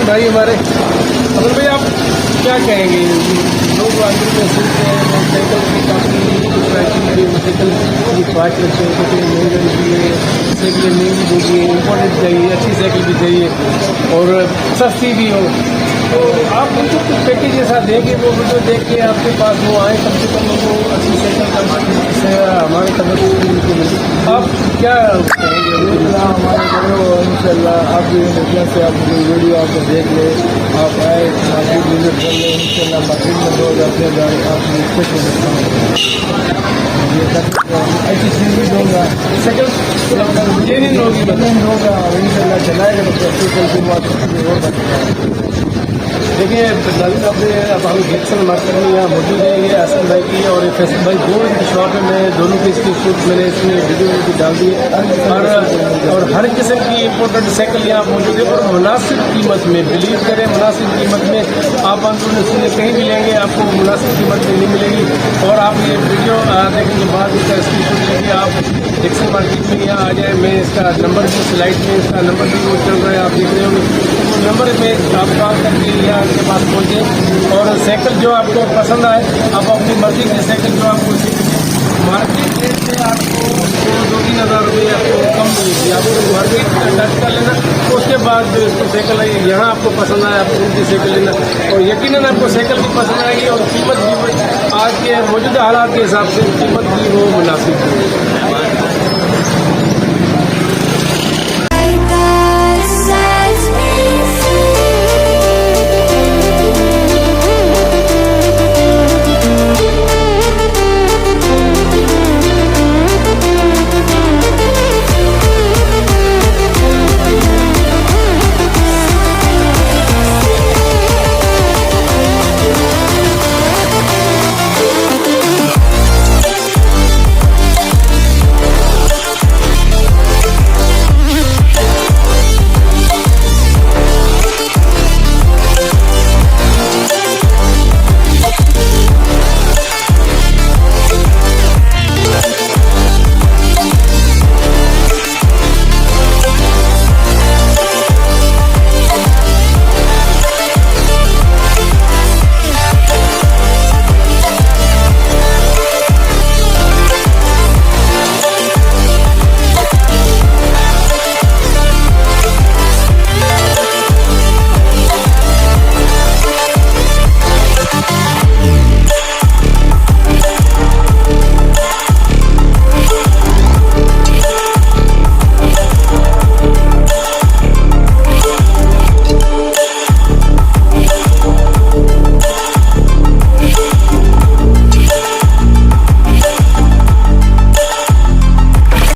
भाई हमारे असल भाई आप क्या कहेंगे, लोग आखिर में सुनते हैं मोटरसाइकिल की काफ़ी मोटरसाइकिल की ख्वाहिश रखते हैं, कुछ महंगी चाहिए, साइकिल महंगी भी चाहिए, इम्पोर्टेंट चाहिए, अच्छी साइकिल भी चाहिए और सस्ती भी हो। तो आप उनको कुछ पैकेज जैसा देंगे, वो वीडियो देख के आपके पास वो आए, कम से कम उनको अच्छी साइकिल कम से हमारे तक आप क्या कहेंगे? हमारे करो इंशाल्लाह आपकी मीडिया से आप वीडियो आपको देख ले, आप आए आप भी विजिट कर ले, इंशाल्लाह मार्केट में 2000 आपको खुश हो सकता ऐसी चीज़ भी दूँगा, साइकिल जेन्युइन होगी, नहीं होगा इंशाल्लाह चलाएगा तो साइकिल की बात और सकता देखिए नाज़रीन, अपने अब हम जैक्सन मार्केट में यहाँ मौजूद है। ये असद भाई की और फैसल भाई दो की शॉप है। मैं दोनों की इसकी शूट मैंने इसमें वीडियो भी डाल दी है और हर किस्म की इम्पोर्टेंट साइकिल यहाँ मौजूद है और मुनासिब कीमत में, बिलीव करें मुनासिब कीमत में। आप अंदर कहीं भी लेंगे आपको मुनासिब कीमत में नहीं मिलेगी। और आप ये वीडियो देखने के बाद इसका स्क्रीन शॉट लेके आप जैक्सन मार्केट में यहाँ आ जाए। मैं इसका नंबर भी स्लाइड में इसका नंबर भी वो चल रहा है, आप देख रहे होंगे। तो नंबर में आप कॉल करके यहाँ के पास पहुँचे और साइकिल जो आपको पसंद आए आप अपनी मर्जी की साइकिल जो आपको मार्केट रेट से आपको 2-3 हज़ार रुपये आपको कम मिलेगी। आपको मार्केट टच कर लेना, उसके बाद जो इसकी साइकिल आई यहाँ आपको पसंद आए आपको उनकी साइकिल लेना और यकीनन आपको साइकिल भी पसंद आएगी और कीमत भी आज के मौजूदा हालात के हिसाब से कीमत भी वो मुनासिब होगी।